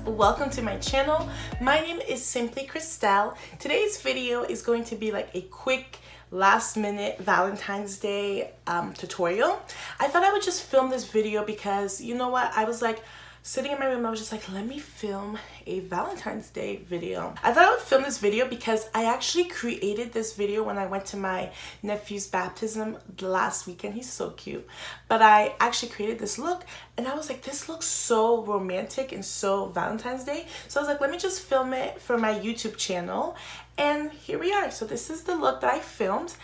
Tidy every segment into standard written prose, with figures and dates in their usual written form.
welcome to my channel. My name is Simplykrystelle. Today's video is going to be like a quick last minute Valentine's Day tutorial. I thought I would just film this video because you know what, I was like sitting in my room, I was just like, let me film a Valentine's Day video. I thought I would film this video because I actually created this video when I went to my nephew's baptism last weekend. He's so cute. But I actually created this look and I was like, this looks so romantic and so Valentine's Day. So I was like, let me just film it for my YouTube channel. And here we are. So this is the look that I filmed.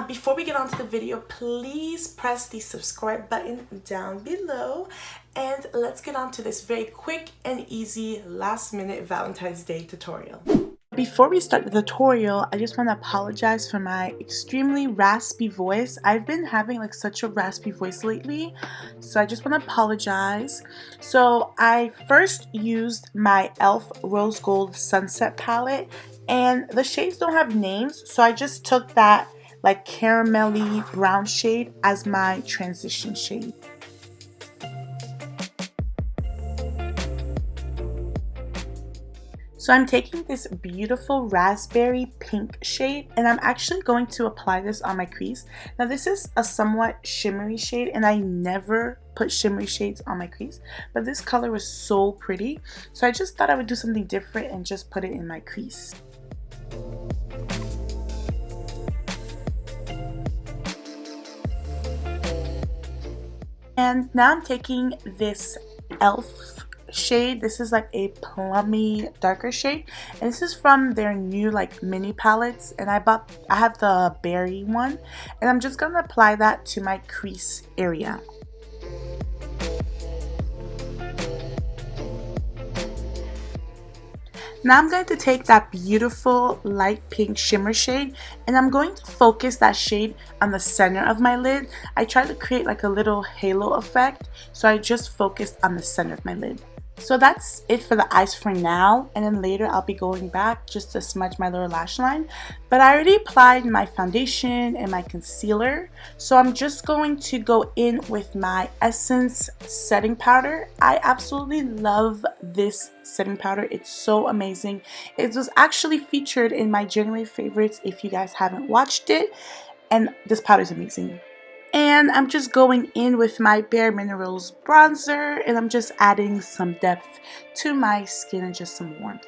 Before we get on to the video, please press the subscribe button down below and let's get on to this very quick and easy last minute Valentine's Day tutorial. Before we start the tutorial, I just want to apologize for my extremely raspy voice. I've been having like such a raspy voice lately, so I just want to apologize. So I first used my e.l.f. Rose Gold Sunset palette and the shades don't have names, so I just took that like caramelly brown shade as my transition shade. So I'm taking this beautiful raspberry pink shade and I'm actually going to apply this on my crease. Now this is a somewhat shimmery shade and I never put shimmery shades on my crease, but this color was so pretty. So I just thought I would do something different and just put it in my crease. And now I'm taking this e.l.f. shade. This is like a plummy darker shade and this is from their new like mini palettes and I have the berry one and I'm just gonna apply that to my crease area. Now I'm going to take that beautiful light pink shimmer shade and I'm going to focus that shade on the center of my lid. I tried to create like a little halo effect, so I just focused on the center of my lid. So that's it for the eyes for now, and then later I'll be going back just to smudge my lower lash line. But I already applied my foundation and my concealer, so I'm just going to go in with my Essence setting powder. I absolutely love this setting powder. It's so amazing. It was actually featured in my January favorites if you guys haven't watched it, and this powder is amazing. And I'm just going in with my Bare Minerals bronzer and I'm just adding some depth to my skin and just some warmth.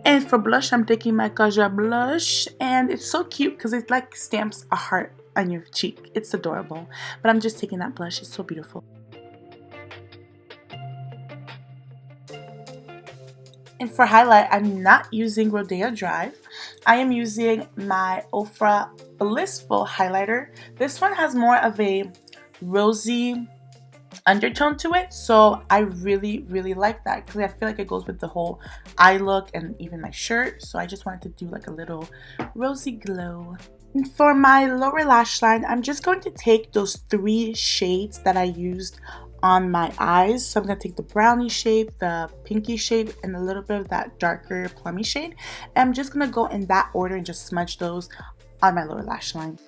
And for blush, I'm taking my Kaja blush and it's so cute because it like stamps a heart on your cheek. It's adorable. But I'm just taking that blush. It's so beautiful. And for highlight, I'm not using Rodeo Drive. I am using my Ofra Blissful highlighter. This one has more of a rosy undertone to it, so I really like that because I feel like it goes with the whole eye look and even my shirt. So I just wanted to do like a little rosy glow. And for my lower lash line, I'm just going to take those 3 shades that I used on my eyes. So I'm going to take the brownie shade, the pinky shade, and a little bit of that darker plummy shade. And I'm just going to go in that order and just smudge those on my lower lash line.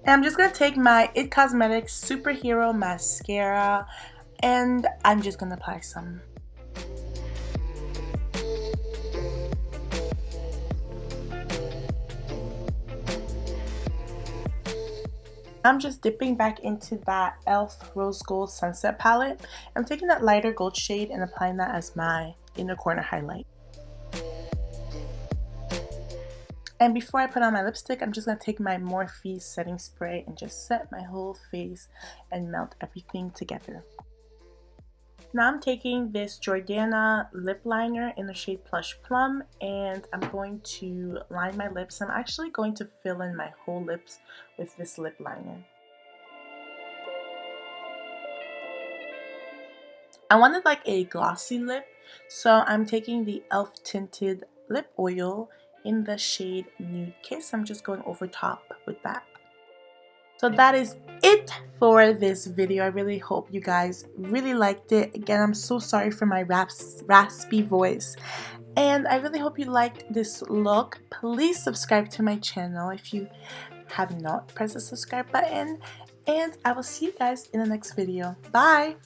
And I'm just going to take my It Cosmetics Superhero Mascara and I'm just going to apply some. I'm just dipping back into that e.l.f. Rose Gold Sunset palette. I'm taking that lighter gold shade and applying that as my inner corner highlight. And before I put on my lipstick, I'm just going to take my Morphe setting spray and just set my whole face and melt everything together. Now I'm taking this Jordana lip liner in the shade Plush Plum and I'm going to line my lips. I'm actually going to fill in my whole lips with this lip liner. I wanted like a glossy lip, so I'm taking the e.l.f. tinted lip oil in the shade Nude Kiss. I'm just going over top with that. So that is it for this video. I really hope you guys really liked it. Again, I'm so sorry for my raspy voice. And I really hope you liked this look. Please subscribe to my channel if you have not pressed the subscribe button, and I will see you guys in the next video. Bye!